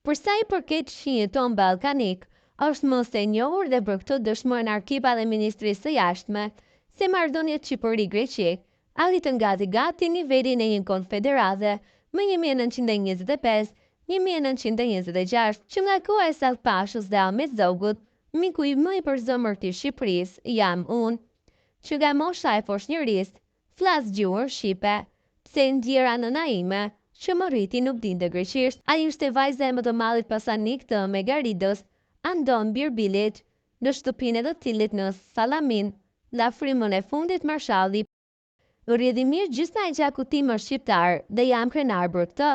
Për sa i përket shihet ton ballkanik, është mos e njohur dhe për këtë dëshmojnë arkiva dhe Ministrisë së Jashtme se marrëdhëniet Shqipëri-Greqi arritën gati nivelin e një konfederate më 1925-1926 që nga koha e Sall Pashës dhe Ahmet Zogut, miku i më i përzemërt i Shqipërisë jam unë, që nga mosha e foshnjërisë flas gjuhën shqipe, pse ndjera nëna ime që më rriti nuk dinte greqisht. Ai ishte vajza e më të mallit pasanik të Megaridës, Andon Birbilit, në shtëpinë e të cilit në Salamin, la frymën e fundit marshalli. Rrjedhimisht gjithsa e gjaku tim është shqiptar dhe jam krenar për këtë.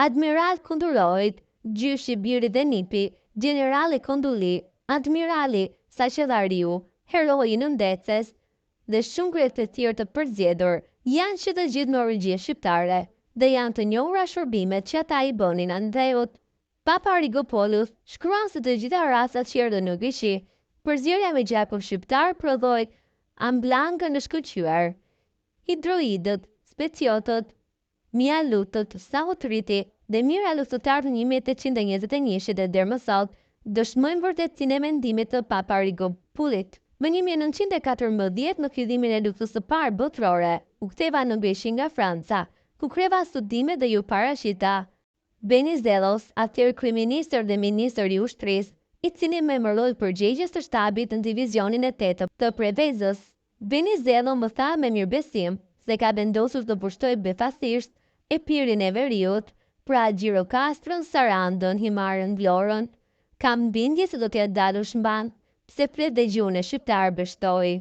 Admiral Kundurojt, gjyshi Biri dhe Nipi, generali Kondulli, admirali Saqellariu, heroi në Ndeces dhe shumë krye të tjerë të përzgjedhur janë që të gjithë me origjinë shqiptare dhe janë të njohura shërbimet që ata i bënin andheut. Papa Rigopoulos shkruan se të gjitha rasat që erdhën në Greqi, përzierja me gjakun shqiptar prodhoi amblankën e shkëlqyer. Hidroidët, speciotët, mialutët, sautriti dhe miralutëtarët në 1821 dhe deri më sot dëshmojnë vërtetësinë e mendimit të Papa Rigopoulit. Më 1914, në fillimin e luftës së parë botërore, u ktheva në Greqi nga Franca, ku kreva studime dhe ju parashita Venizelos, atëherë kryeministër dhe ministër i ushtrisë, i cili më emëroi përgjegjës të shtabit në divizionin e 8 të Prevezës. Venizelo më tha me mirëbesim se ka vendosur të pushtojë befasisht Epirin e Veriut, pra Gjirokastrën, Sarandën, Himarën, Vlorën. Kam bindje se do t'ja dalësh mban, pse flet dhe gjuhën e shqiptar, beshtoi.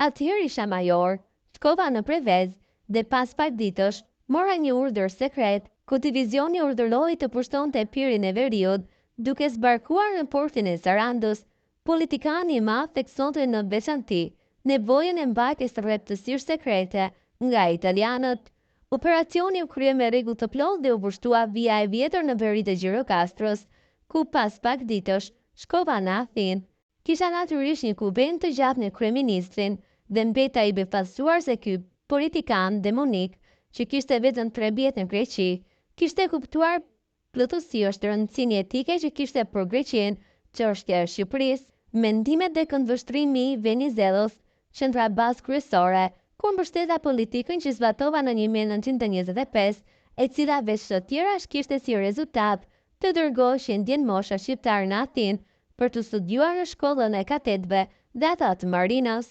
Atëherë isha major, shkova në Prevez dhe pas pak ditësh mora një urdhër sekret ku divizioni urdhëroi të pushtonte Epirin e Veriut, duke zbarkuar në portin e Sarandës. Politikani i madh theksonte në veçanti nevojën e mbajtjes së rreptësisë sekrete nga italianët. Operacioni u krye me rregull të plotë dhe u pushtua vija e vjetër në veri të Gjirokastrës, ku pas pak ditësh shkova në Athinë. Kisha natyrisht një kubend të gjatë në kryeministrin dhe mbeta i befasuar se ky politikan demonik, që kishte vetëm 3 vjet në Greqi, kishte kuptuar plotësisht rëndësinë etike që kishte për Greqinë çështja e Shqipërisë. Mendimet dhe këndvështrimi i Venizelos qendra bazë kryesore, ku mbështeta politikën që zbatova në 1925, e cila veç të tjera kishte si rezultat të dërgohej qendjen mosha shqiptar në Athinë për të studiuar në shkollën e kadetëve dhe ata të marinës.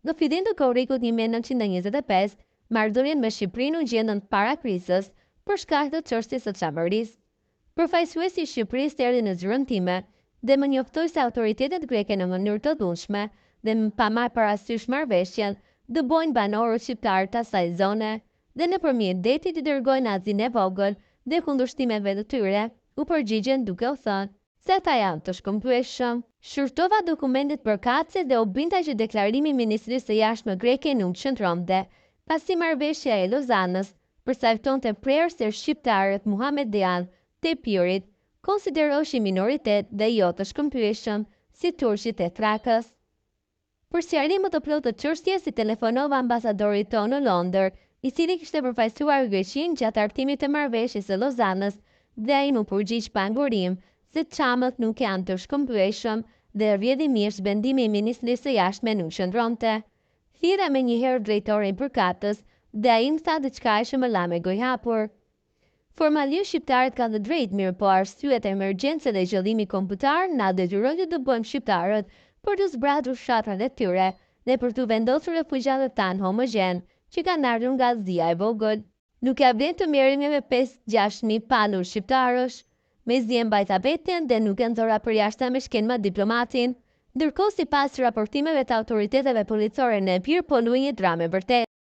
Në fillim të korrikut 1925, marrëdhënien me Shqipërinë u gjendën para krizës për shkak të çështjes së çamërisë. Përfaqësuesi i Shqipërisë erdhi në zyrën time dhe më njoftoi se autoritetet greke në mënyrë të dhunshme dhe pa marrë parasysh marrëveshjen, dëbojnë banorët shqiptar të asaj zone dhe nëpërmjet detit i dërgojnë Azinë e vogël dhe kundërshtimeve të tyre u përgjigjen duke u thënë se ata janë të shkëmtueshëm. Shurtova dokumentet përkatëse dhe u binda që deklarimi i Ministrisë së Jashtme greke nuk qëndronte, pasi marrëveshja e Lozanës përcaktonte prerëse shqiptarët muhamedian të Epirit konsideroheshin minoritet dhe jo të shkëmtueshëm si turqit e Trakës. Për sqarim më të plotë të çështjes, i telefonova ambasadorit tonë në Londër, i cili kishte përfaqësuar Greqinë gjatë hartimit të marrëveshjes së Lozanës, dhe ai më përgjigj pa angurim se çamët nuk janë të shkëmtueshëm dhe rrjedhimisht vendimi i Ministrisë së Jashtme nuk qëndronte. Thirra me njëherë drejtorin përkatës dhe ai më tha diçka që më la me gojë hapur. Formalisht shqiptarët kanë të drejtë, mirë po arsyet e emergjencës dhe zhvillimi kombëtar na detyrojnë të dëbojmë shqiptarët për të zbratur fshatrat e tyre dhe për të vendosur refugjatët tanë homogjen që kanë ardhur nga Azia e vogël. Nuk ka vlen të merremi me 5-6.000 palur shqiptarësh. Mezi e mbajta veten dhe nuk e nxora përjashta me shkenma diplomatin, ndërkohë sipas raportimeve të autoriteteve policore në Epir po luaj një dramë vërtet.